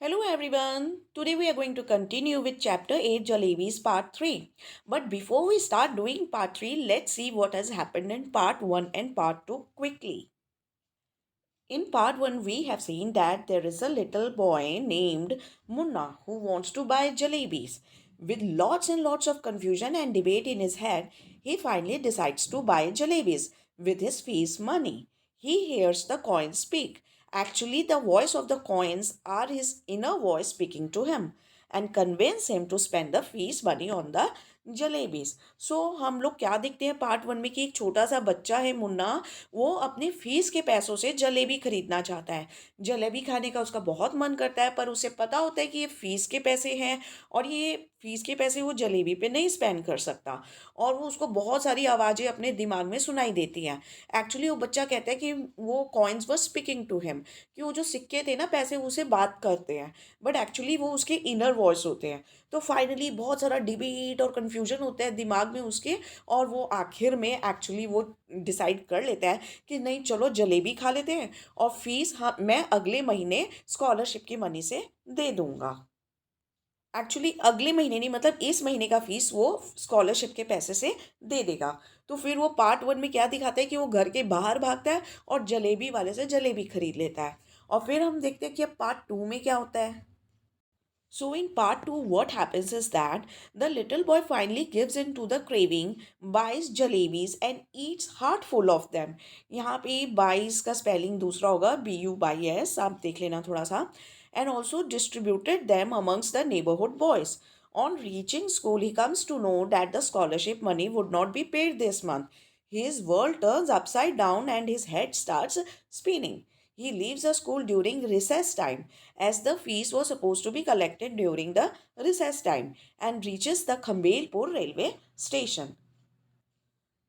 Hello everyone. Today we are going to continue with chapter 8 Jalebis part 3. But before we start doing part 3, let's see what has happened in part 1 and part 2 quickly. In part 1 we have seen that there is a little boy named Munna who wants to buy jalebis. With lots and lots of confusion and debate in his head, he finally decides to buy jalebis with his fees money. He hears the coins speak. Actually, the voice of the coins are his inner voice speaking to him and convince him to spend the fees money on the jalebis हम लोग क्या देखते हैं part 1 में कि एक छोटा सा बच्चा है मुन्ना। वो अपने फीस के पैसों से जलेबी खरीदना चाहता है। जलेबी खाने का उसका बहुत मन करता है, पर उसे पता होता है कि ये फीस के पैसे हैं और ये फीस के पैसे वो जलेबी पे नहीं स्पेंड कर सकता। और वो उसको बहुत सारी आवाज़ें अपने दिमाग में सुनाई देती हैं। एक्चुअली वो बच्चा कहता है कि वो coins were speaking to him, कि वो जो सिक्के थे ना, पैसे उसे बात करते हैं, बट एक्चुअली वो उसके इनर वॉइस होते हैं। तो फाइनली बहुत सारा डिबेट और कन्फ्यूजन होता है दिमाग में उसके, और वो आखिर में एक्चुअली वो डिसाइड कर लेता है कि नहीं, चलो जलेबी खा लेते हैं और फीस हाँ मैं अगले महीने स्कॉलरशिप की मनी से दे दूंगा। एक्चुअली अगले महीने नहीं, मतलब इस महीने का फीस वो स्कॉलरशिप के पैसे से दे देगा। तो फिर वो पार्ट 1 में क्या दिखाता है कि वो घर के बाहर भागता है और जलेबी वाले से जलेबी खरीद लेता है। और फिर हम देखते हैं कि अब पार्ट 2 में क्या होता है। So, in part 2, what happens is that the little boy finally gives in to the craving, buys jalebis and eats heart full of them. यहाँ पे buys का spelling दूसरा होगा, BUYS, आप देख लेना थोड़ा सा. And also distributed them amongst the neighborhood boys. On reaching school, he comes to know that the scholarship money would not be paid this month. His world turns upside down and his head starts spinning. He leaves the school during recess time, as the fees was supposed to be collected during the recess time, and reaches the Khambelpur railway station.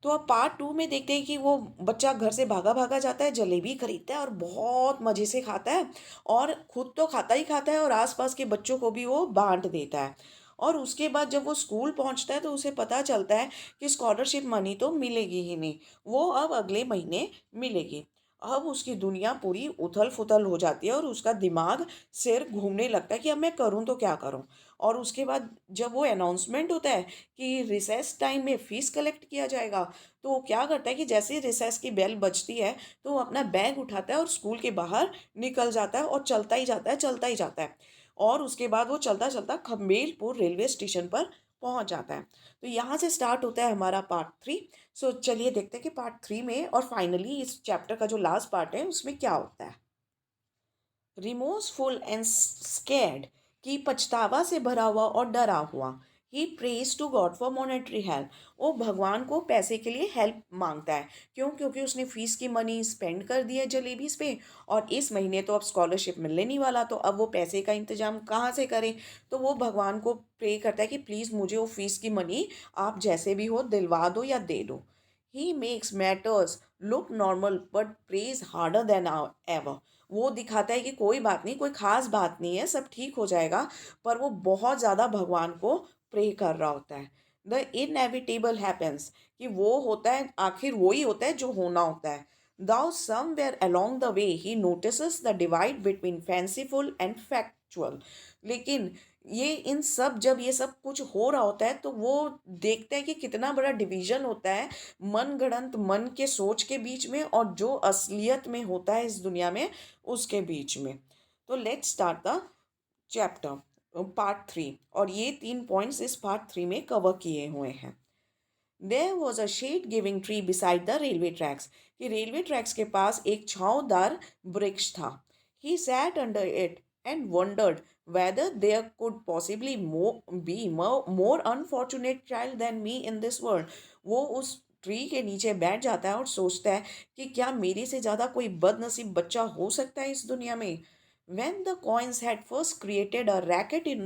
तो अब part 2 में देखते हैं कि वो बच्चा घर से भागा भागा जाता है, जलेबी खरीदता है और बहुत मज़े से खाता है। और खुद तो खाता ही खाता है और आसपास के बच्चों को भी वो बांट देता है। और उसके बाद जब वो स्कूल पहुंचता है तो उसे पता चलता है कि स्कॉलरशिप मनी तो मिलेगी ही नहीं, वो अब अगले महीने मिलेगी। अब उसकी दुनिया पूरी उथल फुथल हो जाती है और उसका दिमाग सिर घूमने लगता है कि अब मैं करूं तो क्या करूं। और उसके बाद जब वो अनाउंसमेंट होता है कि रिसेस टाइम में फ़ीस कलेक्ट किया जाएगा, तो वो क्या करता है कि जैसे ही रिसेस की बेल बजती है तो वो अपना बैग उठाता है और स्कूल के बाहर निकल जाता है और चलता ही जाता है, चलता ही जाता है। और उसके बाद वो चलता चलता खमेलपुर रेलवे स्टेशन पर पहुंच जाता है। तो यहाँ से स्टार्ट होता है हमारा पार्ट 3। चलिए देखते हैं कि पार्ट 3 में और फाइनली इस चैप्टर का जो लास्ट पार्ट है उसमें क्या होता है। रिमोर्सफुल एंड स्कैर्ड, कि पछतावा से भरा हुआ और डरा हुआ। He praise to God for monetary help, वो भगवान को पैसे के लिए हेल्प मांगता है। क्यों? क्योंकि उसने फीस की मनी स्पेंड कर दी है जलेबीज पे, और इस महीने तो अब स्कॉलरशिप मिलने नहीं वाला, तो अब वो पैसे का इंतजाम कहाँ से करें। तो वो भगवान को प्रे करता है कि प्लीज़ मुझे वो फीस की मनी आप जैसे भी हो दिलवा दो या दे दो। He makes matters look normal but praise harder than ever, वो दिखाता है कि कोई बात नहीं, कोई ख़ास बात नहीं है, सब ठीक हो जाएगा, पर वो बहुत ज़्यादा भगवान को प्रे कर रहा होता है। द इनएविटेबल हैपेंस, कि वो होता है, आखिर वो ही होता है जो होना होता है। Though somewhere along the way he notices the divide between fanciful and factual, लेकिन ये इन सब जब ये सब कुछ हो रहा होता है तो वो देखता है कि कितना बड़ा डिवीजन होता है मन गढ़ंत मन के सोच के बीच में और जो असलियत में होता है इस दुनिया में उसके बीच में। तो let's start the chapter part 3, और ये 3 पॉइंट्स इस पार्ट 3 में कवर किए हुए हैं। There was a shade giving tree beside the railway tracks, कि रेलवे ट्रैक्स के पास एक छांवदार वृक्ष था। He sat under it and wondered whether there could possibly more unfortunate child than me in this world. वो उस ट्री के नीचे बैठ जाता है और सोचता है कि क्या मेरे से ज़्यादा कोई बदनसीब बच्चा हो सकता है इस दुनिया में। When the coins had first created a racket in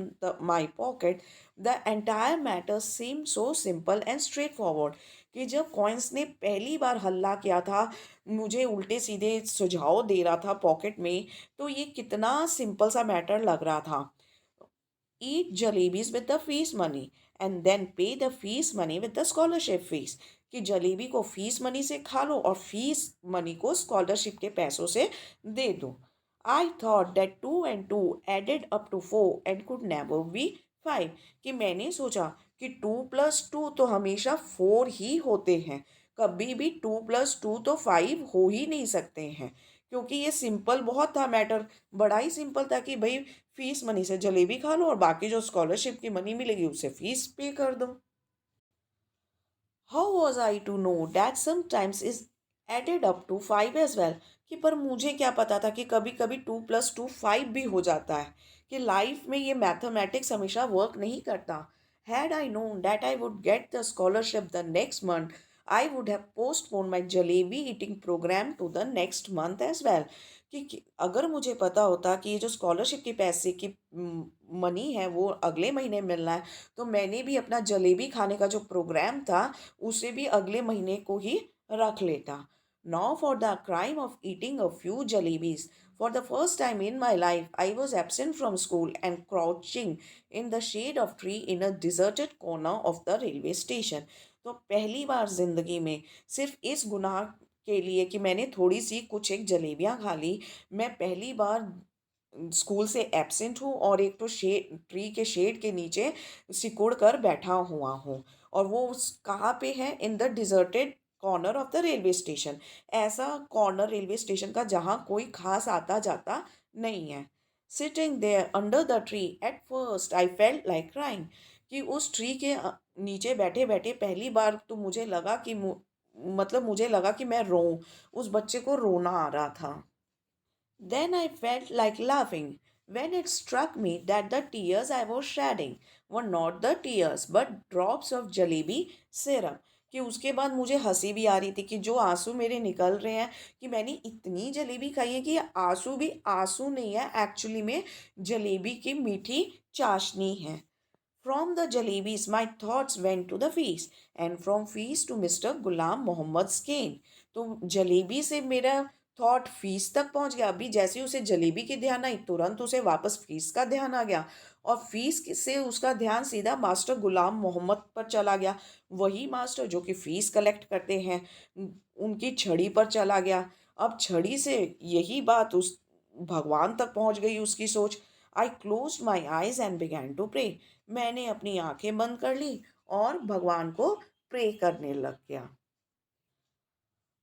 my pocket, the entire matter seemed so simple and straightforward, कि जब कॉइन्स ने पहली बार हल्ला किया था, मुझे उल्टे सीधे सुझाव दे रहा था पॉकेट में, तो ये कितना सिंपल सा मैटर लग रहा था। Eat jalebis with the fee money and then pay the fee money with the scholarship fees, कि जलेबी को फीस मनी से खा लो और फीस मनी को स्कॉलरशिप के पैसों से दे दो। I thought that 2 and 2 added up to 4 and could never be 5। कि मैंने सोचा कि 2 + 2 तो हमेशा 4 ही होते हैं, कभी भी 2 + 2 तो 5 हो ही नहीं सकते हैं। क्योंकि ये सिंपल बहुत था मैटर, बड़ा ही सिंपल था कि भाई फीस मनी से जलेबी खा लो और बाकी जो स्कॉलरशिप की मनी मिलेगी उससे फीस पे कर दो। How was I to know that sometimes is added up to 5 as well. कि पर मुझे क्या पता था कि कभी कभी 2 + 2 5 भी हो जाता है, कि लाइफ में ये मैथमेटिक्स हमेशा वर्क नहीं करता। Had I known that I would get the scholarship the next month, I would have postpone my jalebi eating programme to the next month as well. कि अगर मुझे पता होता कि ये जो स्कॉलरशिप के पैसे की मनी है वो अगले महीने मिलना है, तो मैंने भी अपना जलेबी खाने का जो प्रोग्राम था उसे भी अगले महीने को ही रख लेता। Now for the crime of eating a few jalebis, for the first time in my life I was absent from school and crouching in the shade of tree in a deserted corner of the railway station. तो पहली बार जिंदगी में सिर्फ इस गुनाह के लिए कि मैंने थोड़ी सी कुछ एक जलेबियां खा ली, मैं पहली बार स्कूल से एब्सेंट हूँ और एक तो ट्री के शेड के नीचे सिकुड़ कर बैठा हुआ हूँ। और वो कहाँ पे है? In the deserted corner of the railway station. ऐसा कॉर्नर रेलवे स्टेशन का जहाँ कोई खास आता जाता नहीं है। Sitting there under the tree at first I felt like crying. कि उस ट्री के नीचे बैठे बैठे पहली बार तो मुझे लगा कि मतलब मुझे लगा कि मैं रो, उस बच्चे को रोना आ रहा था। Then I felt like laughing when it struck me that the tears I was shedding were not the tears but drops of jalebi syrup। कि उसके बाद मुझे हंसी भी आ रही थी कि जो आंसू मेरे निकल रहे हैं, कि मैंने इतनी जलेबी खाई है कि ये आंसू भी आंसू नहीं है, एक्चुअली में जलेबी की मीठी चाशनी है। From the jalebis, my thoughts went to the feast, and from feast to Mr. Ghulam Mohammad's cane। तो जलेबी से मेरा थॉट फीस तक पहुंच गया। अभी जैसे ही उसे जलेबी की ध्यान आई तुरंत उसे वापस फीस का ध्यान आ गया, और फीस से उसका ध्यान सीधा मास्टर गुलाम मोहम्मद पर चला गया। वही मास्टर जो कि फीस कलेक्ट करते हैं, उनकी छड़ी पर चला गया। अब छड़ी से यही बात उस भगवान तक पहुंच गई उसकी सोच। I close my eyes and began to pray. मैंने अपनी आंखें बंद कर ली और भगवान को प्रे करने लग गया।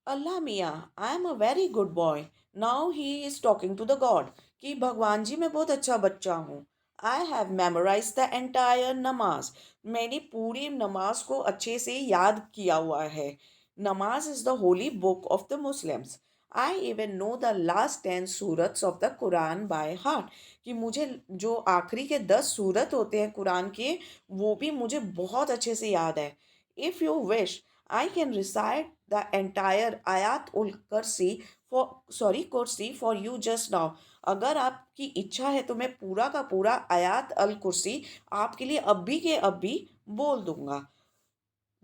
अल्लाह मियाँ, I am a very good boy. Now he is talking to the god. कि भगवान जी मैं बहुत अच्छा बच्चा हूँ। I have memorize the entire namaz. मैंने पूरी नमाज को अच्छे से याद किया हुआ है। Namaz is the holy book of the Muslims. I even know the last 10 surahs of the Quran by heart. कि मुझे जो आखिरी के 10 सूरत होते हैं कुरान के, वो भी मुझे बहुत अच्छे से याद है। If you wish I can recite the entire Ayat ul Kursi for you just now। अगर आपकी इच्छा है तो मैं पूरा का पूरा आयात अल कुर्सी आपके लिए अभी के अभी बोल दूंगा।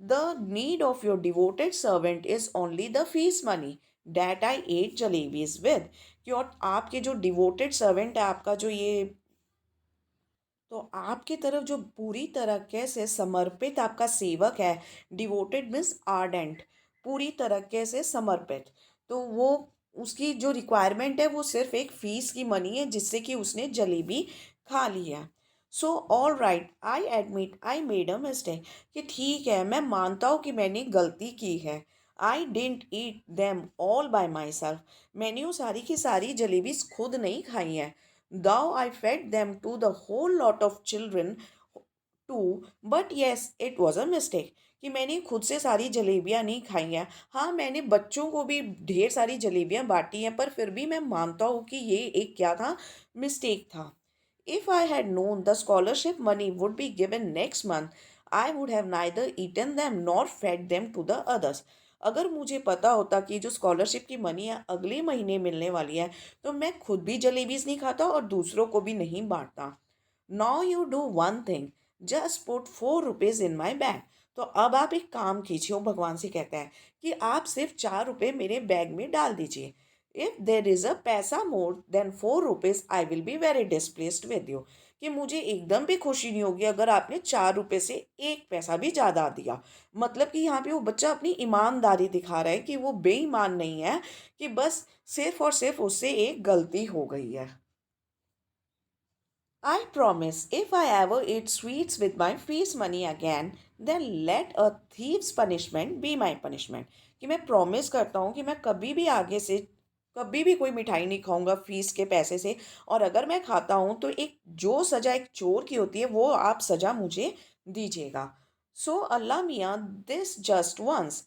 The need of your devoted servant is only the fees money that I ate jalebis with। कि और आपके जो डिवोटेड सर्वेंट है, आपका जो ये, तो आपकी तरफ जो पूरी तरीके से समर्पित आपका सेवक है, डिवोटेड मीन्स आर्डेंट, पूरी तरीके से समर्पित, तो वो उसकी जो रिक्वायरमेंट है वो सिर्फ एक फीस की मनी है जिससे कि उसने जलेबी खा ली है। So all right I admit I made a mistake. कि ठीक है मैं मानता हूँ कि मैंने गलती की है। I didn't eat them all by myself. मैंने वो सारी की सारी जलेबीज खुद नहीं खाई हैं। Though I fed them to the whole lot of children too, but yes, it was a mistake। कि मैंने खुद से सारी जलेबियां नहीं खाई हैं। हाँ, मैंने बच्चों को भी ढेर सारी जलेबियां बांटी हैं, पर फिर भी मैं मानता हूँ कि ये एक क्या था, मिस्टेक था। If I had known the scholarship money would be given next month, I would have neither eaten them nor fed them to the others। अगर मुझे पता होता कि जो स्कॉलरशिप की मनी है अगले महीने मिलने वाली है, तो मैं खुद भी जलेबीज नहीं खाता और दूसरों को भी नहीं बांटता। Now you do one thing, just put 4 rupees in my bag. तो अब आप एक काम कीजिए, वो भगवान से कहता है कि आप सिर्फ 4 रुपये मेरे बैग में डाल दीजिए। इफ देर इज अ पैसा more than 4 rupees I will be very displaced with you. कि मुझे एकदम भी खुशी नहीं होगी अगर आपने 4 रुपए से एक पैसा भी ज्यादा दिया। मतलब कि यहाँ पे वो बच्चा अपनी ईमानदारी दिखा रहा है कि वो बेईमान नहीं है, कि बस सिर्फ और सिर्फ उससे एक गलती हो गई है। I promise if I ever eat sweets with my fees money again, then let a thief's punishment be my punishment। कि मैं प्रॉमिस करता हूँ कि मैं कभी भी आगे से कभी भी कोई मिठाई नहीं खाऊंगा फीस के पैसे से। और अगर मैं खाता हूँ तो एक जो सज़ा एक चोर की होती है वो आप सज़ा मुझे दीजिएगा। सो अल्लाह मियाँ this just once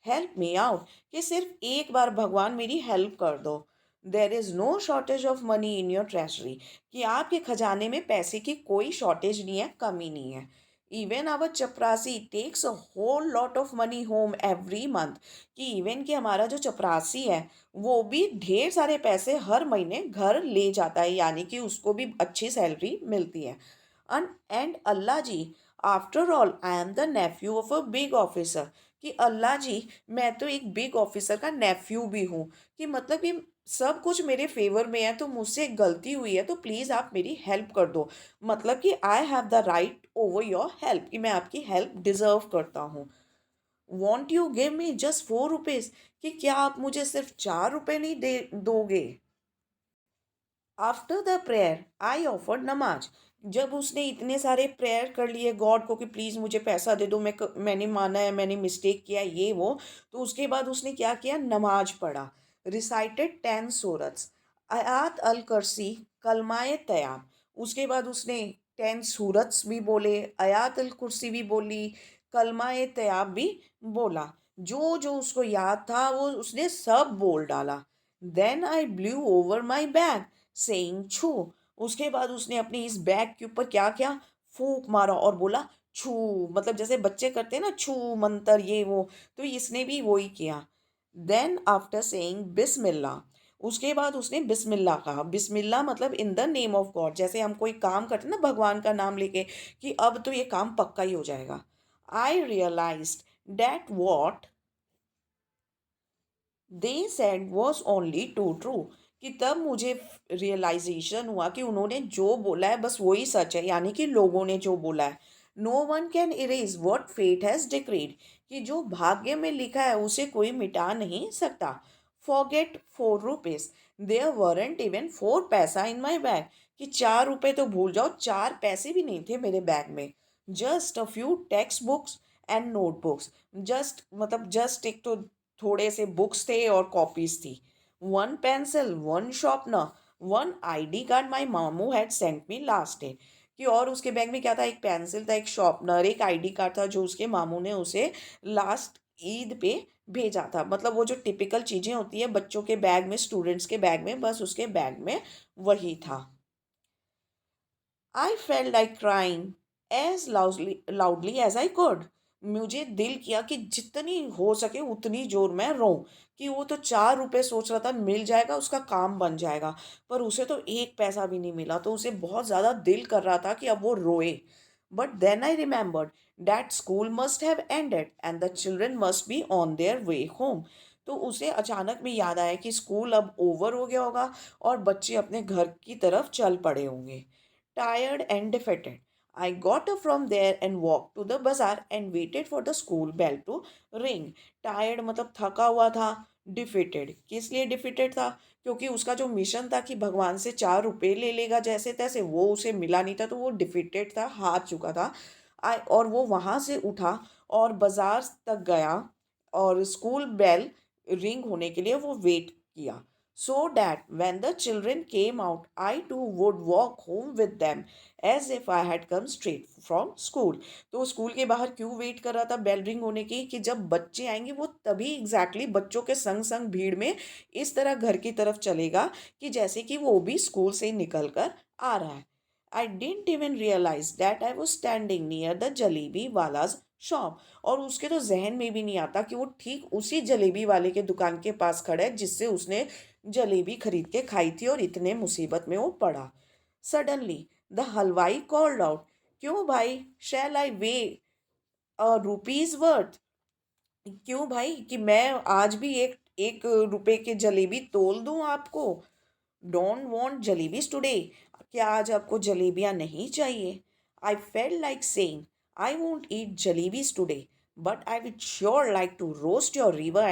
help me out. कि सिर्फ एक बार भगवान मेरी हेल्प कर दो। There is no shortage of money in your treasury. कि आपके खजाने में पैसे की कोई शॉर्टेज नहीं है, कमी नहीं है। Even our chaprasi takes a whole lot of money home every month. कि इवन कि हमारा जो चपरासी है वो भी ढेर सारे पैसे हर महीने घर ले जाता है, यानी कि उसको भी अच्छी सैलरी मिलती है। And Allah ji, after all I am the nephew of a big officer. कि अल्लाह जी, मैं तो एक बिग ऑफिसर का नेफ्यू भी हूँ। कि मतलब कि सब कुछ मेरे फेवर में है, तो मुझसे एक गलती हुई है तो प्लीज़ आप मेरी हेल्प कर दो। मतलब कि I have the right over your help, कि मैं आपकी हेल्प डिज़र्व करता हूँ। Want you give me just 4 rupees. कि क्या आप मुझे सिर्फ 4 रुपए नहीं दे दोगे। After the prayer I offered नमाज। जब उसने इतने सारे प्रेयर कर लिए गॉड को कि प्लीज़ मुझे पैसा दे दो, मैंने माना है मैंने मिस्टेक किया ये वो। तो उसके बाद उसने क्या किया, नमाज पढ़ा। रिसाइटेड 10 सूरत्स, आयात अल कुर्सी, कलमाए तैयाब। उसके बाद उसने 10 सूरत्स भी बोले, आयात अल कुर्सी भी बोली, कलमाए तैयाब भी बोला। जो जो उसको याद था वो उसने सब बोल डाला। Then I blew over my bag saying छू। उसके बाद उसने अपनी इस बैग के ऊपर क्या किया, फूंक मारा और बोला छू। मतलब जैसे बच्चे करते हैं ना छू मंतर ये वो, तो इसने भी वही किया। देन आफ्टर सेइंग बिस्मिल्लाह, उसके बाद उसने बिस्मिल्लाह कहा। बिस्मिल्लाह मतलब in the name of God. जैसे हम कोई काम करते हैं ना भगवान का नाम लेके, कि अब तो ये काम पक्का ही हो जाएगा। I realised that what they said was only too true. कि तब मुझे रियलाइजेशन हुआ कि उन्होंने जो बोला है बस वही सच है, यानी कि लोगों ने जो बोला है। No one can erase what fate has decreed. कि जो भाग्य में लिखा है उसे कोई मिटा नहीं सकता। Forget 4 rupees, there weren't even 4 paisa in my bag. कि 4 रुपए तो भूल जाओ, 4 पैसे भी नहीं थे मेरे बैग में। Just a few text books and notebooks. Just मतलब जस्ट एक तो थोड़े से बुक्स थे और कॉपीज थी। One pencil, one sharpener, one ID card my mamu had sent me last day. कि और उसके बैग में क्या था, एक पेंसिल था, एक शार्पनर, एक आईडी कार्ड था जो उसके मामू ने उसे लास्ट ईद पे भेजा था। मतलब वो जो टिपिकल चीज़ें होती है बच्चों के बैग में, स्टूडेंट्स के बैग में, बस उसके बैग में वही था। I felt like crying as loudly as I could. मुझे दिल किया कि जितनी हो सके उतनी जोर में रोऊं। कि वो तो 4 रुपए सोच रहा था मिल जाएगा उसका काम बन जाएगा, पर उसे तो एक पैसा भी नहीं मिला, तो उसे बहुत ज़्यादा दिल कर रहा था कि अब वो रोए। But then I remembered that school must have ended and the children must be on their way home. तो उसे अचानक में याद आया कि स्कूल अब ओवर हो गया होगा और बच्चे अपने घर की तरफ चल पड़े होंगे। Tired and defeated, I got up from there and walked to the bazaar and waited for the school bell to ring। Tired मतलब थका हुआ था। Defeated किस लिए defeated था, क्योंकि उसका जो मिशन था कि भगवान से 4 रुपए ले लेगा जैसे तैसे, वो उसे मिला नहीं था, तो वो defeated था, हार चुका था। और वो वहाँ से उठा और बाजार तक गया और स्कूल बेल रिंग होने के लिए वो वेट किया। So that when the children came out, I too would walk home with them as if I had come straight from school। तो स्कूल के बाहर क्यों वेट कर रहा था बेल रिंग होने की, कि जब बच्चे आएंगे वो तभी एग्जैक्टली बच्चों के संग संग भीड़ में इस तरह घर की तरफ चलेगा कि जैसे कि वो भी स्कूल से ही निकल कर आ रहा है। I didn't even realise that I was standing near the jalebi wala's shop. और उसके तो जहन में भी नहीं आता कि वो ठीक उसी जलेबी वाले के दुकान के पास खड़ा है जिससे उसने जलेबी खरीद के खाई थी और इतने मुसीबत में वो पड़ा। सडनली द हलवाई कॉल्ड आउट, क्यों भाई, शैल आई वे रुपीज वर्थ। क्यों भाई, कि मैं आज भी एक 1 रुपए के जलेबी तोल दूँ आपको? Don't want jalebis today? क्या आज आपको जलेबियाँ नहीं चाहिए? I felt like saying I won't eat jalebis today, but I will sure like to roast your liver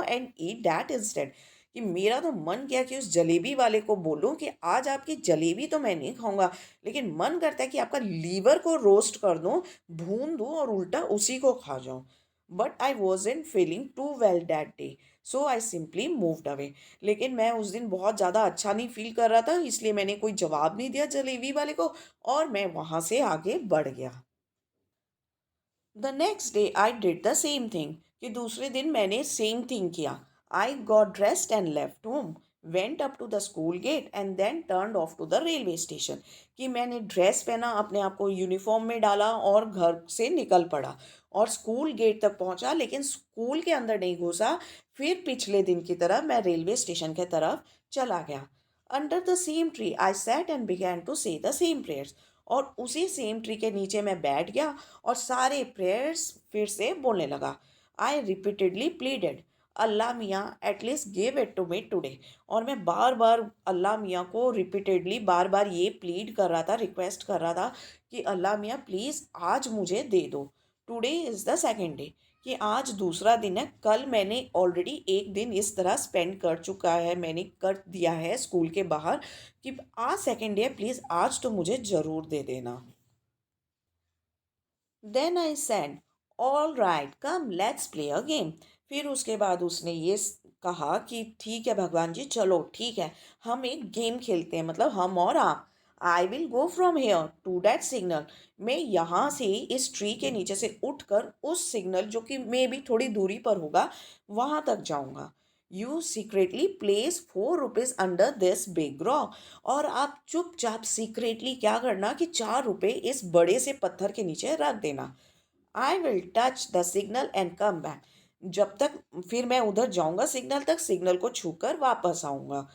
and eat that instead. कि मेरा तो मन किया कि उस जलेबी वाले को बोलूं कि आज आपकी जलेबी तो मैं नहीं खाऊंगा, लेकिन मन करता है कि आपका लीवर को रोस्ट कर दूं, भून दूं और उल्टा उसी को खा जाऊं। But I wasn't feeling too well that day, so I simply moved away. लेकिन मैं उस दिन बहुत ज़्यादा अच्छा नहीं फील कर रहा था, इसलिए मैंने कोई जवाब नहीं दिया जलेबी वाले को और मैं वहाँ से आगे बढ़ गया। The next day I did the same thing. कि दूसरे दिन मैंने सेम थिंग किया। I got dressed and left home, went up to the school gate and then turn off to the railway station. कि मैंने ड्रेस पहना, अपने आप को यूनिफॉर्म में डाला और घर से निकल पड़ा और स्कूल गेट तक पहुंचा, लेकिन स्कूल के अंदर नहीं घुसा। फिर पिछले दिन की तरह मैं रेलवे स्टेशन की तरफ चला गया। Under the same tree I sat and began to say the same prayers. और उसी सेम ट्री के नीचे मैं बैठ गया और सारे प्रेयर्स फिर से बोलने लगा। आई रिपीटेडली प्लीडेड, अल्लाह मियाँ at least give it to me today. और मैं बार बार अल्लाह मियाँ को रिपीटेडली बार बार ये प्लीड कर रहा था, रिक्वेस्ट कर रहा था कि अल्लाह मियाँ प्लीज़ आज मुझे दे दो। Today is the second day. कि आज दूसरा दिन है, कल मैंने ऑलरेडी एक दिन इस तरह स्पेंड कर चुका है, मैंने कर दिया है स्कूल के बाहर। कि आज सेकेंड डे है, प्लीज़ आज तो मुझे ज़रूर दे देना। Then I said all right come let's play a game. फिर उसके बाद उसने ये कहा कि ठीक है भगवान जी, चलो ठीक है, हम एक गेम खेलते हैं, मतलब हम और आप। I will go from here to that signal. मैं यहाँ से इस ट्री के नीचे से उठकर उस सिग्नल जो कि मे भी थोड़ी दूरी पर होगा वहाँ तक जाऊँगा। You secretly place 4 rupees under this big rock. और आप चुपचाप सीक्रेटली क्या करना कि 4 रुपए इस बड़े से पत्थर के नीचे रख देना। I will touch the signal and come back. जब तक फिर मैं उधर जाऊंगा सिग्नल तक, सिग्नल को छूकर वापस आऊंगा।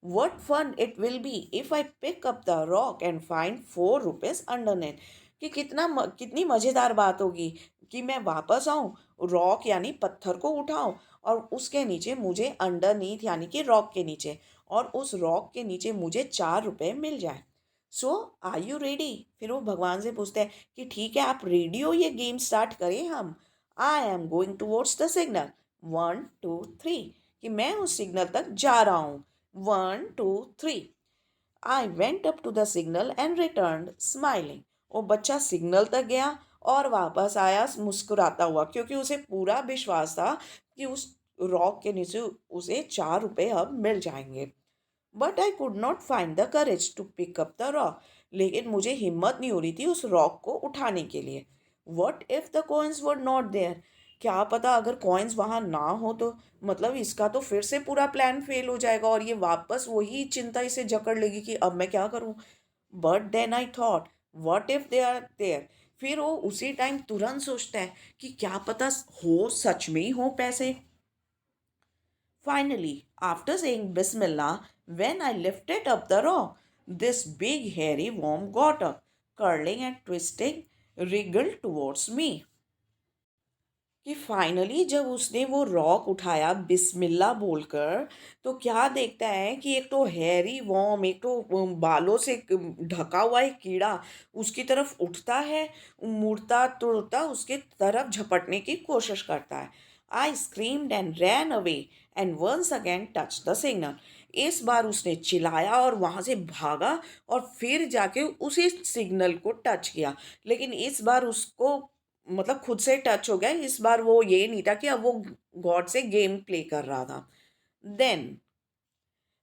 What fun it will be if I pick up the rock and find 4 rupees underneath. कि कितनी मज़ेदार बात होगी कि मैं वापस आऊं, रॉक यानी पत्थर को उठाऊं और उसके नीचे मुझे अंडरनीथ यानी कि रॉक के नीचे, और उस रॉक के नीचे मुझे 4 रुपए मिल जाए। सो आर यू रेडी? फिर वो भगवान से पूछते हैं कि ठीक है आप रेडी हो, ये गेम स्टार्ट करें हम। I am going towards the signal, 1 2 3। कि मैं उस सिग्नल तक जा रहा हूँ, 1 2 3। I went up to the signal and return smiling. वो बच्चा सिग्नल तक गया और वापस आया मुस्कुराता हुआ, क्योंकि उसे पूरा विश्वास था कि उस रॉक के नीचे उसे 4 रुपए अब मिल जाएंगे। But I could not find the courage to pick up the rock. लेकिन मुझे हिम्मत नहीं हो रही थी उस रॉक को उठाने के लिए। What if the coins were not there? क्या पता अगर कॉइन्स वहाँ ना हो तो, मतलब इसका तो फिर से पूरा प्लान फेल हो जाएगा और ये वापस वही चिंता इसे जकड़ लेगी कि अब मैं क्या करूँ। But then I thought what if they are there? फिर वो उसी टाइम तुरंत सोचता है कि क्या पता हो, सच में ही हो पैसे। Finally, after saying Bismillah, when I lifted up the rock, this big hairy worm got up, curling and twisting, wriggled towards me. कि फाइनली जब उसने वो रॉक उठाया बिस्मिल्लाह बोलकर, तो क्या देखता है कि एक तो हैरी वॉर्म, एक तो बालों से ढका हुआ एक कीड़ा उसकी तरफ उठता है, मुड़ता तुड़ता उसके तरफ झपटने की कोशिश करता है। I screamed and ran away and once again touch the signal. इस बार उसने चिल्लाया और वहाँ से भागा और फिर जाके उसी सिग्नल को टच किया। लेकिन इस बार उसको, मतलब खुद से टच हो गया, इस बार वो ये नहीं था कि अब वो गॉड से गेम प्ले कर रहा था। देन,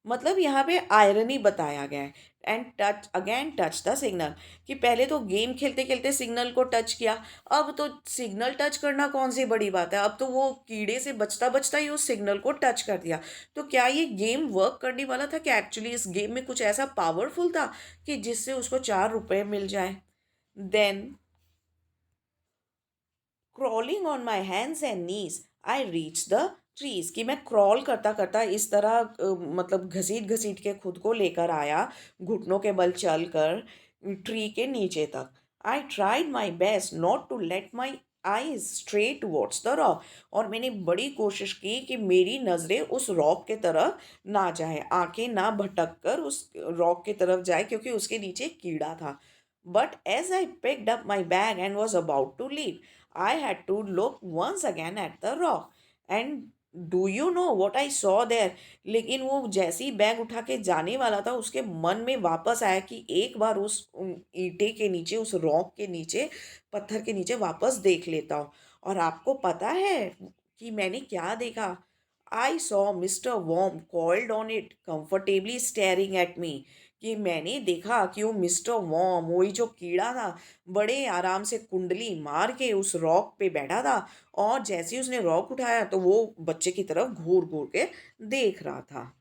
मतलब यहाँ पे आयरनी बताया गया है। And touch again touch the signal. कि पहले तो गेम खेलते खेलते सिग्नल को टच किया, अब तो सिग्नल टच करना कौन सी बड़ी बात है, अब तो वो कीड़े से बचता बचता ही उस सिग्नल को टच कर दिया। तो क्या ये गेम वर्क करने वाला था कि एक्चुअली इस गेम में कुछ ऐसा पावरफुल था कि जिससे उसको 4 रुपए मिल जाए। Then crawling on my hands and knees I reach the trees. कि मैं क्रॉल करता करता इस तरह मतलब घसीट घसीट के खुद को लेकर आया, घुटनों के बल चल कर ट्री के नीचे तक। I tried my best not to let my eye straight towards the rock, और मैंने बड़ी कोशिश की कि मेरी नज़रें उस रॉक के तरफ ना जाए, आंखें ना भटक कर उस रॉक की तरफ जाए क्योंकि उसके नीचे कीड़ा था. But as I picked up my bag and was about to leave, I had to look once again at the rock. And do you know what I saw there? लेकिन वो जैसे ही बैग उठा के जाने वाला था, उसके मन में वापस आया कि एक बार उस ईंटे के नीचे, उस रॉक के नीचे, पत्थर के नीचे वापस देख लेता हूँ. और आपको पता है कि मैंने क्या देखा? I saw mister worm coiled on it comfortably staring at me. कि मैंने देखा कि वो मिस्टर वॉर्म, वही जो कीड़ा था, बड़े आराम से कुंडली मार के उस रॉक पे बैठा था. और जैसे ही उसने रॉक उठाया तो वो बच्चे की तरफ घूर घूर के देख रहा था.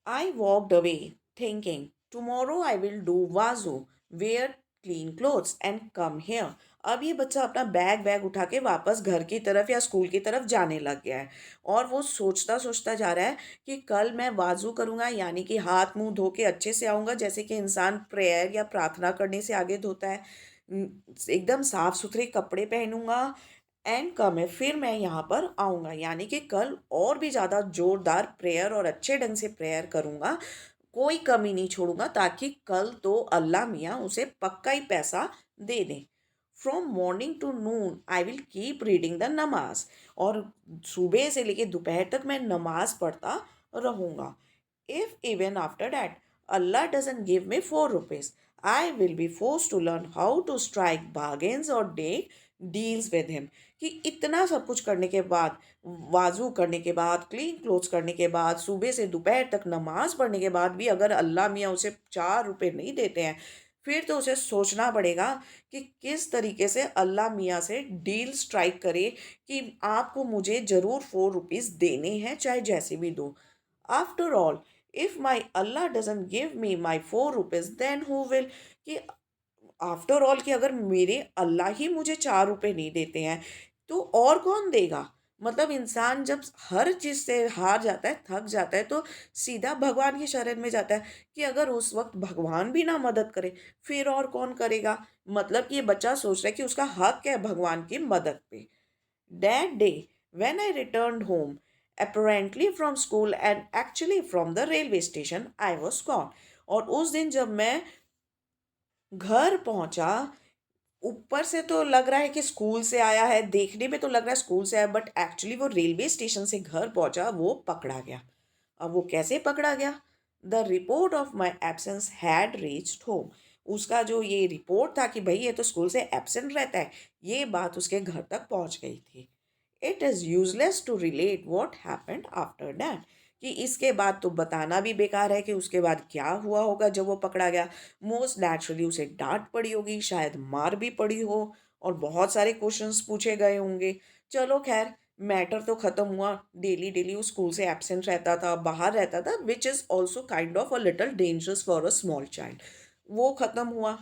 I walked away, thinking, tomorrow I will do Vazu, wear clean clothes and come here. अब ये बच्चा अपना बैग वैग उठा के वापस घर की तरफ या स्कूल की तरफ जाने लग गया है. और वो सोचता सोचता जा रहा है कि कल मैं वाजू करूँगा, यानी कि हाथ मुंह धो के अच्छे से आऊँगा, जैसे कि इंसान प्रेयर या प्रार्थना करने से आगे धोता है. एकदम साफ सुथरे कपड़े पहनूंगा एंड कम है, फिर मैं यहाँ पर आऊँगा, यानी कि कल और भी ज़्यादा जोरदार प्रेयर और अच्छे ढंग से प्रेयर करूँगा. कोई कमी नहीं छोड़ूंगा ताकि कल तो अल्लाह मियाँ उसे पक्का ही पैसा दे दें. From morning to noon I will keep reading the namaz. और सुबह से लेके दोपहर तक मैं नमाज पढ़ता रहूँगा. If even after that Allah doesn't give me 4 rupees, I will be forced to learn how to strike bargains or make deals with him. कि इतना सब कुछ करने के बाद, वाजू करने के बाद, क्लीन क्लोथ्स करने के बाद, सुबह से दोपहर तक नमाज पढ़ने के बाद भी अगर अल्लाह मियाँ उसे 4 रुपए नहीं देते हैं, फिर तो उसे सोचना पड़ेगा कि किस तरीके से अल्लाह मियाँ से डील स्ट्राइक करे कि आपको मुझे ज़रूर 4 रुपीज़ देने हैं, चाहे जैसे भी दो. After all, if my Allah doesn't give me my 4 rupees, then who will? कि आफ्टर ऑल कि अगर मेरे अल्लाह ही मुझे 4 रुपए नहीं देते हैं तो और कौन देगा? मतलब इंसान जब हर चीज़ से हार जाता है, थक जाता है, तो सीधा भगवान की शरण में जाता है कि अगर उस वक्त भगवान भी ना मदद करे, फिर और कौन करेगा? मतलब कि ये बच्चा सोच रहा है कि उसका हक है भगवान की मदद पे. That day, when I returned home, apparently from school and actually from the railway station, I was gone. और उस दिन जब मैं घर पहुंचा, ऊपर से तो लग रहा है कि स्कूल से आया है, देखने में तो लग रहा है स्कूल से आया, बट एक्चुअली वो रेलवे स्टेशन से घर पहुंचा, वो पकड़ा गया. अब वो कैसे पकड़ा गया? The report of my absence had reached home. उसका जो ये रिपोर्ट था कि भाई ये तो स्कूल से एब्सेंट रहता है, ये बात उसके घर तक पहुंच गई थी. It is useless to relate what happened after that. कि इसके बाद तो बताना भी बेकार है कि उसके बाद क्या हुआ होगा जब वो पकड़ा गया. मोस्ट नेचुरली उसे डांट पड़ी होगी, शायद मार भी पड़ी हो, और बहुत सारे क्वेश्चंस पूछे गए होंगे. चलो खैर, मैटर तो ख़त्म हुआ. डेली डेली वो स्कूल से एब्सेंट रहता था, बाहर रहता था, which is also kind of a little dangerous for a small child. वो ख़त्म हुआ.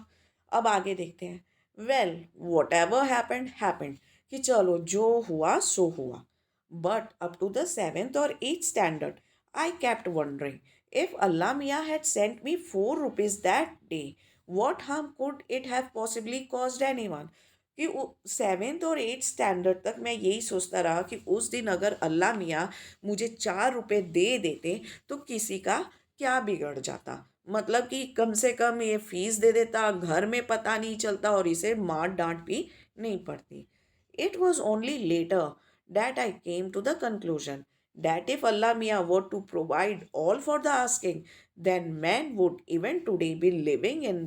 अब आगे देखते हैं. Well, whatever happened happened. कि चलो जो हुआ सो हुआ. But up to the seventh और eighth standard I kept wondering, if Allah Mia had sent me 4 rupees that day, what harm could it have possibly caused anyone? कि seventh और eighth standard तक मैं यही सोचता रहा कि उस दिन अगर अल्लाह मियाँ मुझे 4 रुपए दे देते तो किसी का क्या बिगड़ जाता. मतलब कि कम से कम ये फीस दे देता, घर में पता नहीं चलता और इसे मार डांट भी नहीं पड़ती. It was only later that I came to the conclusion that if Allah Mia were to provide all for the asking, then men would even today be living in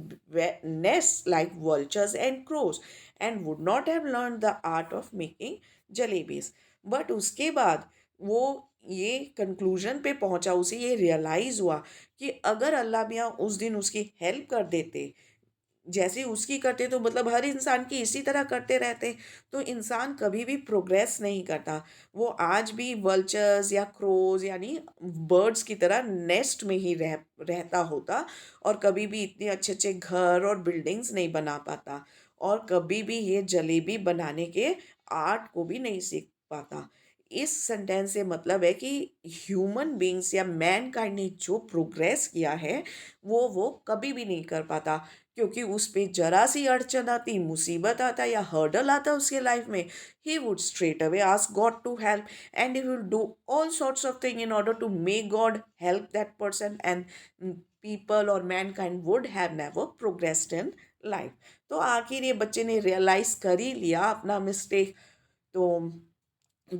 nests like vultures and crows and would not have learned the art of making jalebis. But उसके बाद वो ये conclusion पे पहुंचा, उसे ये realise हुआ कि अगर अल्लाह मियाँ उस दिन उसकी हेल्प कर देते जैसे उसकी करते, तो मतलब हर इंसान की इसी तरह करते रहते, तो इंसान कभी भी प्रोग्रेस नहीं करता. वो आज भी वल्चर्स या क्रोज यानी बर्ड्स की तरह नेस्ट में ही रहता होता, और कभी भी इतने अच्छे अच्छे घर और बिल्डिंग्स नहीं बना पाता, और कभी भी ये जलेबी बनाने के आर्ट को भी नहीं सीख पाता. इस सेंटेंस से मतलब है कि ह्यूमन बींग्स या मैन काइंड ने जो प्रोग्रेस किया है वो कभी भी नहीं कर पाता, क्योंकि उस पे जरा सी अड़चन आती, मुसीबत आता या हर्डल आता उसके लाइफ में, he would straight away ask God to help, and he will do all sorts of things in order to make God help that person, and people or mankind would have never progressed in life. तो आखिर ये बच्चे ने realise कर ही लिया अपना mistake. तो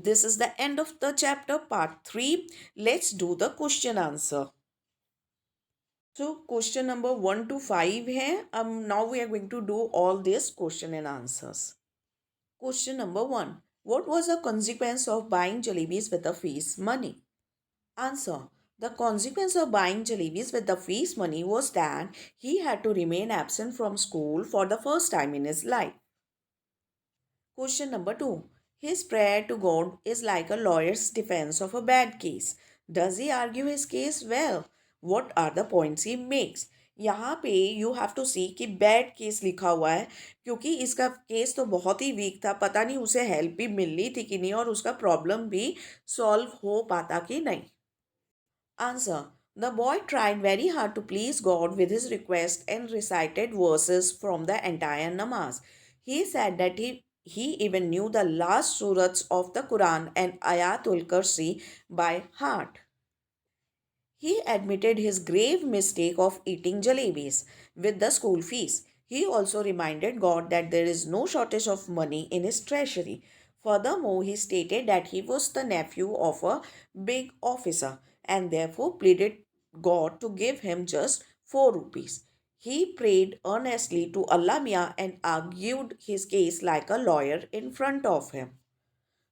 this is the end of the chapter part 3. Let's do the question answer. So question number 1 to 5 hai. Now we are going to do all these question and answers. Question number 1. What was the consequence of buying jalebis with the fees money? Answer. The consequence of buying jalebis with the fees money was that he had to remain absent from school for the first time in his life. Question number 2. His prayer to God is like a lawyer's defense of a bad case. Does he argue his case well? What are the points he makes? यहाँ पे you have to सी कि bad case लिखा हुआ है, क्योंकि इसका case तो बहुत ही वीक था. पता नहीं उसे हेल्प भी मिलनी थी कि नहीं, और उसका प्रॉब्लम भी सॉल्व हो पाता कि नहीं. Answer. The boy tried very hard to please God with his request and recited verses from the entire namaz. He said that he even knew the last surahs of the Quran and Ayatul Kursi by heart. He admitted his grave mistake of eating jalebis with the school fees. He also reminded God that there is no shortage of money in his treasury. Furthermore, he stated that he was the nephew of a big officer and therefore pleaded God to give him just 4 rupees. He prayed earnestly to Allah Miah and argued his case like a lawyer in front of him.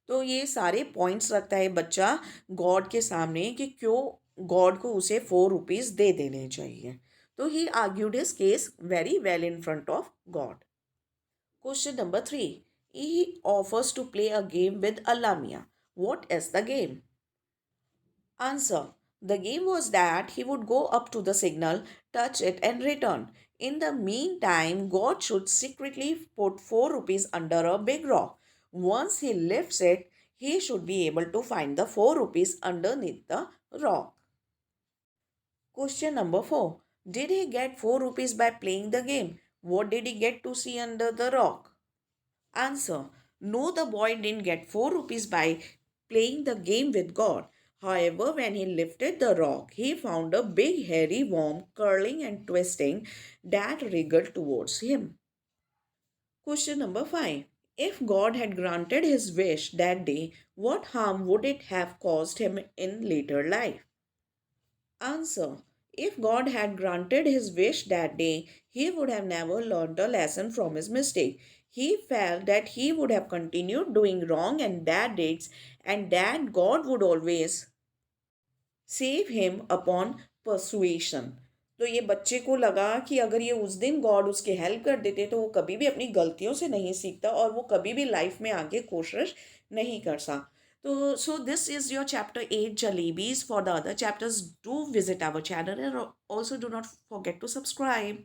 तो ये सारे points रखता है बच्चा God के सामने कि क्यों गॉड को उसे 4 रुपीज़ दे देने चाहिए. तो he argued his case very well in front of God. Question number 3. He offers to play a game with Allah miyan. What is the game? Answer. The game was that he would go up to the signal, touch it, and return. In the meantime, God should secretly put 4 rupees under a big rock. Once he lifts it, he should be able to find the 4 rupees underneath the rock. Question number 4. Did he get 4 rupees by playing the game? What did he get to see under the rock? Answer. No, the boy didn't get 4 rupees by playing the game with God. However, when he lifted the rock, he found a big hairy worm curling and twisting that wriggled towards him. Question number 5. If God had granted his wish that day, what harm would it have caused him in later life? Answer. If God had granted his wish that day, he would have never learned a lesson from his mistake. He felt that he would have continued doing wrong and bad deeds, and that God would always save him upon persuasion. तो ये बच्चे को लगा कि अगर ये उस दिन गॉड उसके हेल्प कर देते तो वो कभी भी अपनी गलतियों से नहीं सीखता और वो कभी भी लाइफ में आगे कोशिश नहीं कर सा. So this is your chapter 8 Jalebis. For the other chapters, do visit our channel and also do not forget to subscribe.